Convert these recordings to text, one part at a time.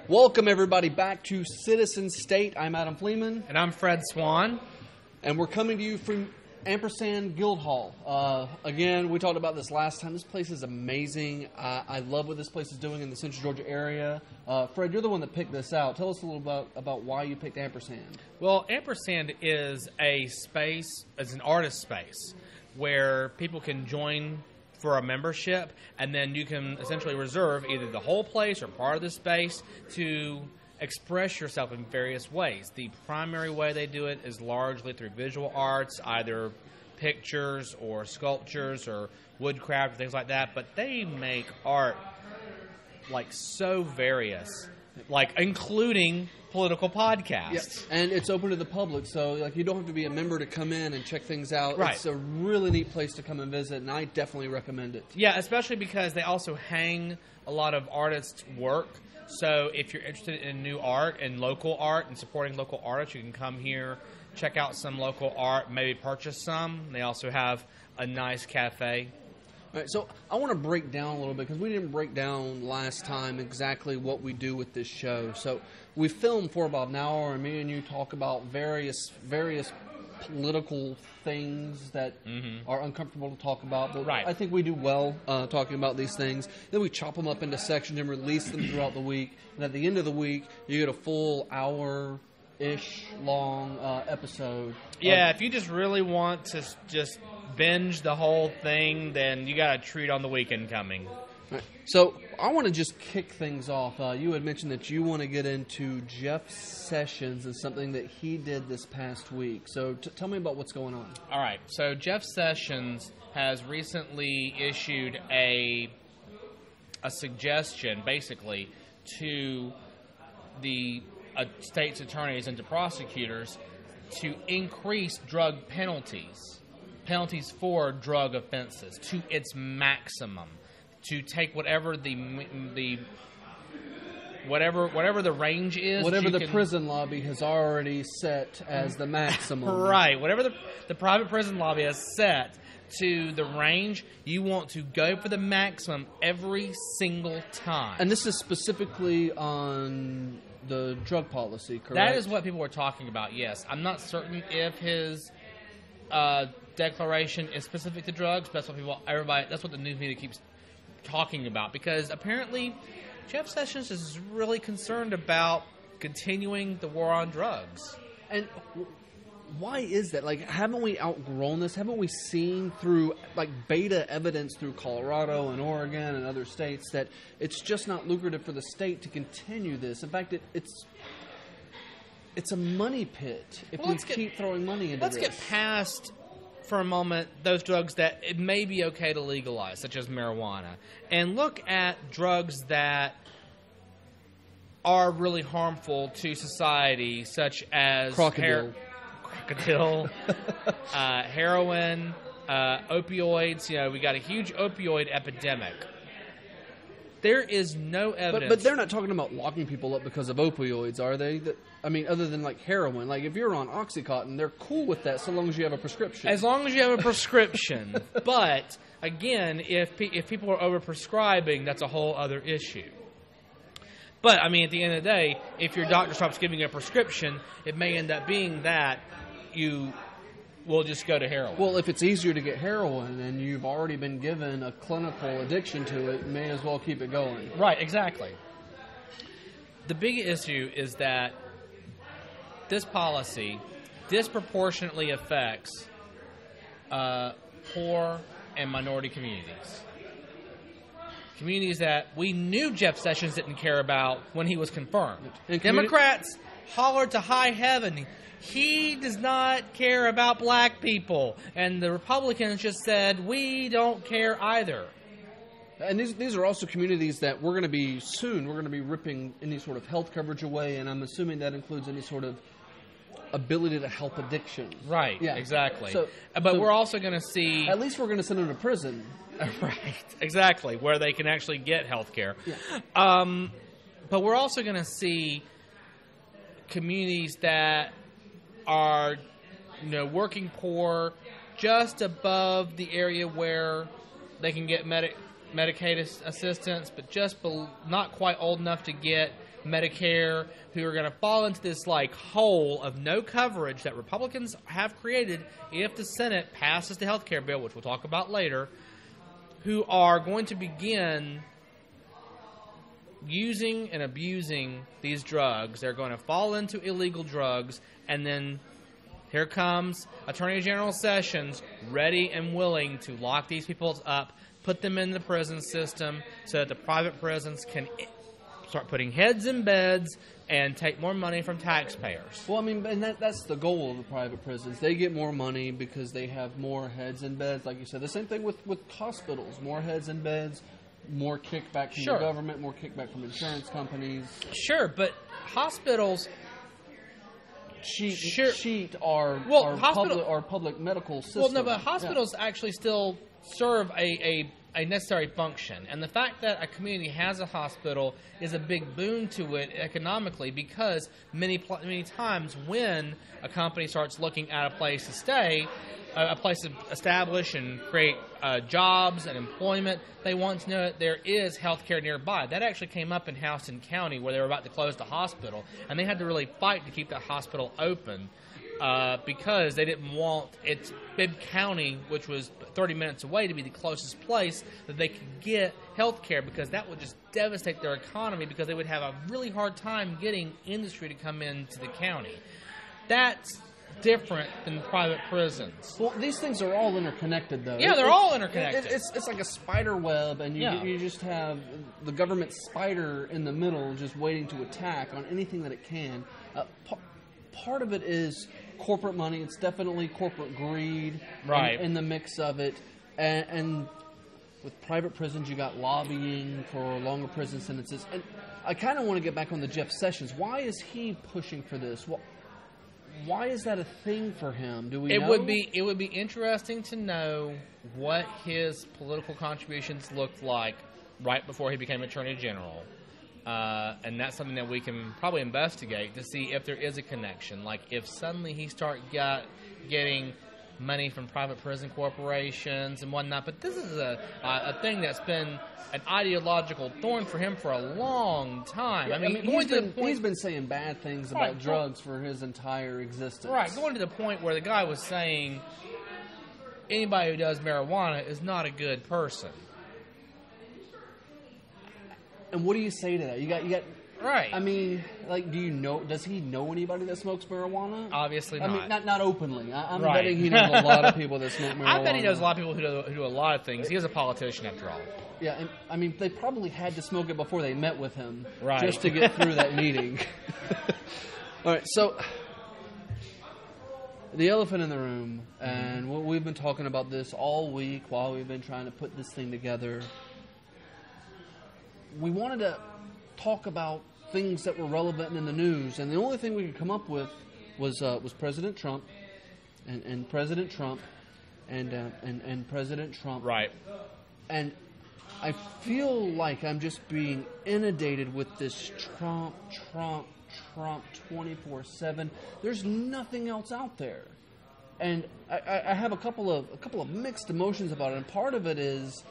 Welcome, everybody, back to Citizen State. I'm Adam Fleeman. And I'm Fred Swan. And we're coming to you from Ampersand Guild Hall. Again, we talked about this last time. This place is amazing. I love what this place is doing in the Central Georgia area. Fred, you're the one that picked this out. Tell us a little about why you picked Ampersand. Well, Ampersand is a space, it's an artist space, where people can join for a membership, and then you can essentially reserve either the whole place or part of the space to express yourself in various ways. The primary way they do it is largely through visual arts, either pictures or sculptures or woodcraft, things like that, but they make art like so various, like including political podcasts. Yes, and it's open to the public, so like you don't have to be a member to come in and check things out. Right. It's a really neat place to come and visit, and I definitely recommend it. Yeah, especially because they also hang a lot of artists' work. So if you're interested in new art and local art and supporting local artists, you can come here, check out some local art, maybe purchase some. They also have a nice cafe. All right, so I want to break down a little bit because we didn't break down last time exactly what we do with this show. So we film for about an hour, and me and you talk about various political things that are uncomfortable to talk about. But right. I think we do well talking about these things. Then we chop them up into sections and release them throughout the week. And at the end of the week, you get a full hour-ish long episode. Yeah, if you just really want to just binge the whole thing, then you got a treat on the weekend coming. Right. So I want to just kick things off. You had mentioned that you want to get into Jeff Sessions and something that he did this past week. So tell me about what's going on. All right. So Jeff Sessions has recently issued a suggestion, basically, to the state's attorneys and to prosecutors to increase drug penalties for drug offenses to its maximum. To take whatever the range is, whatever the prison lobby has already set as the maximum, right? Whatever the private prison lobby has set to the range, you want to go for the maximum every single time. And this is specifically on the drug policy, correct? That is what people were talking about. Yes, I'm not certain if his declaration is specific to drugs, but that's what the news media keeps talking about, because apparently Jeff Sessions is really concerned about continuing the war on drugs. And why is that? Like, haven't we outgrown this? Haven't we seen through like beta evidence through Colorado and Oregon and other states that it's just not lucrative for the state to continue this? In fact, it's a money pit if we keep throwing money into this. Let's get past for a moment those drugs that it may be okay to legalize, such as marijuana, and look at drugs that are really harmful to society, such as crocodile, heroin, opioids. You know, we got a huge opioid epidemic. There is no evidence. But they're not talking about locking people up because of opioids, are they? I mean, other than like heroin. Like if you're on Oxycontin, they're cool with that so long as you have a prescription. As long as you have a prescription. But, again, if people are overprescribing, that's a whole other issue. But, I mean, at the end of the day, if your doctor stops giving you a prescription, it may end up being that you will just go to heroin. Well, if it's easier to get heroin and you've already been given a clinical addiction to it, you may as well keep it going. Right, exactly. The big issue is that this policy disproportionately affects poor and minority communities. Communities that we knew Jeff Sessions didn't care about when he was confirmed. Democrats hollered to high heaven, he does not care about black people. And the Republicans just said, we don't care either. And these are also communities that we're going to be ripping any sort of health coverage away, and I'm assuming that includes any sort of ability to help addiction. Right, yeah. Exactly. But we're also going to see... At least we're going to send them to prison. Right, exactly, where they can actually get health care. Yeah. But we're also going to see communities that are, working poor just above the area where they can get Medicaid assistance, but just not quite old enough to get Medicare, who are going to fall into this like hole of no coverage that Republicans have created if the Senate passes the health care bill, which we'll talk about later, who are going to begin using and abusing these drugs. They're going to fall into illegal drugs, and then here comes Attorney General Sessions ready and willing to lock these people up, put them in the prison system so that the private prisons can start putting heads in beds and take more money from taxpayers. Well, I mean, and that's the goal of the private prisons. They get more money because they have more heads in beds, like you said. The same thing with hospitals. More heads in beds, more kickback from the government, more kickback from insurance companies. Sure, but hospitals cheat our public medical system. Well, no, but hospitals actually still serve a necessary function. And the fact that a community has a hospital is a big boon to it economically, because many times when a company starts looking at a place to stay, a place to establish and create jobs and employment, they want to know that there is health care nearby. That actually came up in Houston County, where they were about to close the hospital, and they had to really fight to keep that hospital open because they didn't want its Bibb County, which was 30 minutes away, to be the closest place that they could get health care, because that would just devastate their economy, because they would have a really hard time getting industry to come into the county. That's different than private prisons. Well, these things are all interconnected, though. Yeah, they're all interconnected. It's like a spider web, and you just have the government spider in the middle just waiting to attack on anything that it can. Part of it is corporate money. It's definitely corporate greed in the mix of it. And with private prisons, you got lobbying for longer prison sentences. And I kind of want to get back on the Jeff Sessions. Why is he pushing for this? Why is that a thing for him? Do we know? It would be interesting to know what his political contributions looked like right before he became Attorney General. And that's something that we can probably investigate to see if there is a connection. Like if suddenly he getting money from private prison corporations and whatnot. But this is a thing that's been an ideological thorn for him for a long time. Yeah, he's been saying bad things about drugs for his entire existence. Right, going to the point where the guy was saying anybody who does marijuana is not a good person. And what do you say to that? You got right. I mean, like, does he know anybody that smokes marijuana? Obviously not. I mean, not openly. I'm betting he knows a lot of people that smoke marijuana. I bet he knows a lot of people who do a lot of things. He is a politician after all. Yeah, and I mean, they probably had to smoke it before they met with him, right, just to get through that meeting. All right, so the elephant in the room, and we've been talking about this all week while we've been trying to put this thing together. We wanted to talk about things that were relevant in the news, and the only thing we could come up with was President Trump, and President Trump, and President Trump. Right. And I feel like I'm just being inundated with this Trump 24/7. There's nothing else out there, and I have a couple of mixed emotions about it. And part of it is,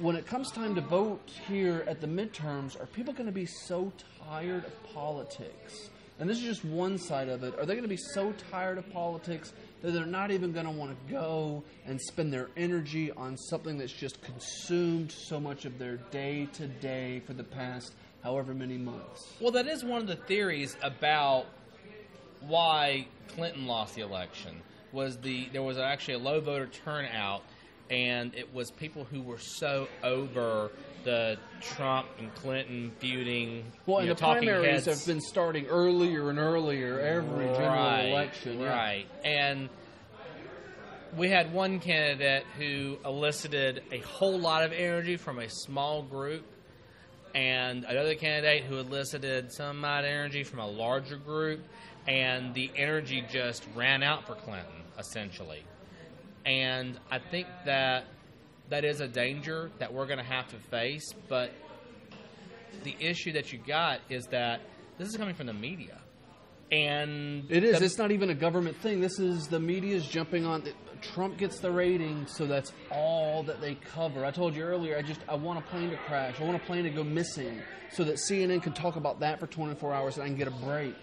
when it comes time to vote here at the midterms, are people going to be so tired of politics? And this is just one side of it. Are they going to be so tired of politics that they're not even going to want to go and spend their energy on something that's just consumed so much of their day-to-day for the past however many months? Well, that is one of the theories about why Clinton lost the election. There was actually a low voter turnout, and it was people who were so over the Trump and Clinton feuding. Well, and the primaries have been starting earlier and earlier every general election. Right. And we had one candidate who elicited a whole lot of energy from a small group, and another candidate who elicited some amount of energy from a larger group, and the energy just ran out for Clinton, essentially. And I think that is a danger that we're going to have to face. But the issue that you got is that this is coming from the media. And it is. It's not even a government thing. This is the media's jumping on. Trump gets the ratings, so that's all that they cover. I told you earlier, I want a plane to crash. I want a plane to go missing so that CNN can talk about that for 24 hours and I can get a break.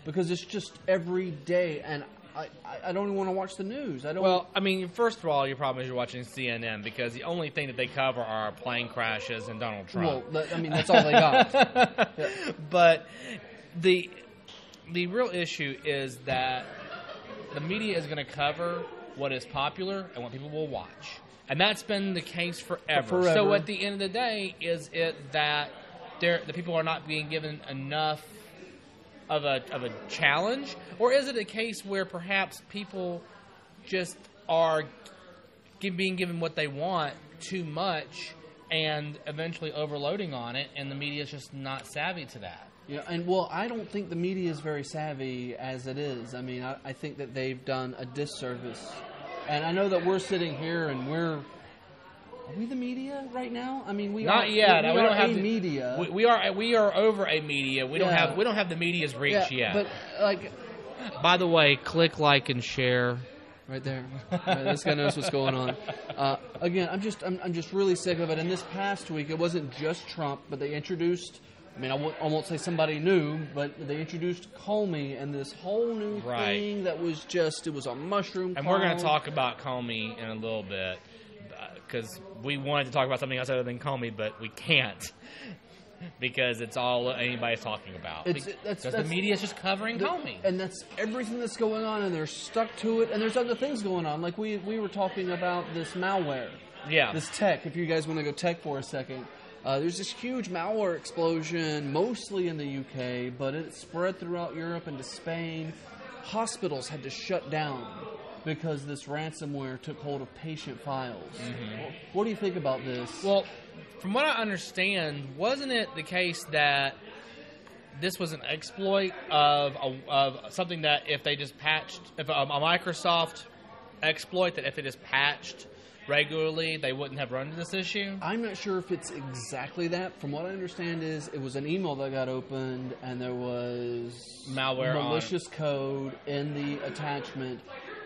Because it's just every day, and I don't even want to watch the news. Well, I mean, first of all, your problem is you're watching CNN because the only thing that they cover are plane crashes and Donald Trump. Well, that's all they got. Yeah. But the real issue is that the media is going to cover what is popular and what people will watch. And that's been the case forever. So at the end of the day, is it that the people are not being given enough of a challenge? Or is it a case where perhaps people just are being given what they want too much and eventually overloading on it, and the media is just not savvy to that? Yeah, and I don't think the media is very savvy as it is. I mean, I think that they've done a disservice. And I know that we're sitting here and are we the media right now? I mean, we not yet. We don't have media. We are over a media. We don't have the media's reach yet. But by the way, click like and share. Right there. Right, this guy knows what's going on. Again, I'm just really sick of it. And this past week, it wasn't just Trump, but they introduced. I mean, I won't say somebody new, but they introduced Comey and this whole new thing that was it was a mushroom cloud. And we're going to talk about Comey in a little bit because we wanted to talk about something else other than Comey, but we can't because it's all anybody's talking about. Because the media is just covering Comey. And that's everything that's going on, and they're stuck to it. And there's other things going on. Like we were talking about this malware. Yeah. This tech, if you guys want to go tech for a second. There's this huge malware explosion, mostly in the UK, but it spread throughout Europe and to Spain. Hospitals had to shut down because this ransomware took hold of patient files. Mm-hmm. What do you think about this? Well, from what I understand, wasn't it the case that this was an exploit of something that if they just patched, if a Microsoft exploit that if they just patched regularly, they wouldn't have run into this issue? I'm not sure if it's exactly that. From what I understand is it was an email that got opened and there was malware, malicious code in the attachment.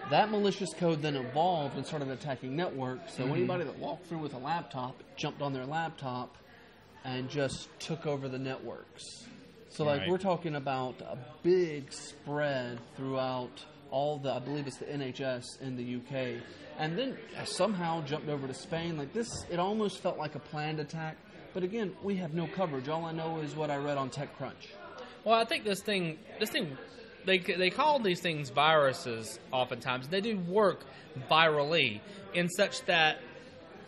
That malicious code then evolved and started attacking networks. So anybody that walked through with a laptop jumped on their laptop and just took over the networks. So we're talking about a big spread throughout I believe it's the NHS in the UK. And then somehow jumped over to Spain. Like this, it almost felt like a planned attack. But again, we have no coverage. All I know is what I read on TechCrunch. Well, I think this thing, they call these things viruses oftentimes. They do work virally in such that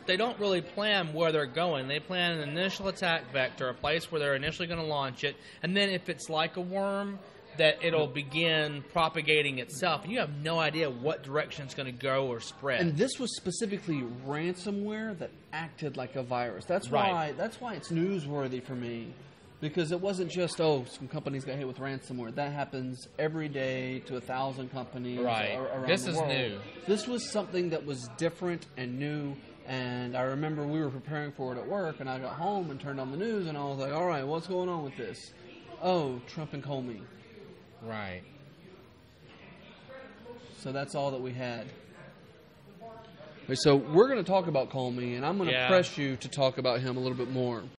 they don't really plan where they're going. They plan an initial attack vector, a place where they're initially going to launch it. And then if it's like a worm, that it'll begin propagating itself, and you have no idea what direction it's going to go or spread. And this was specifically ransomware that acted like a virus. That's why it's newsworthy for me, because it wasn't just some companies got hit with ransomware. That happens every day to 1,000 companies around the world. This is new. This was something that was different and new. And I remember we were preparing for it at work, and I got home and turned on the news, and I was like, "All right, what's going on with this?" Oh, Trump and Comey. Right. So that's all that we had. So we're going to talk about Comey, and I'm going to press you to talk about him a little bit more.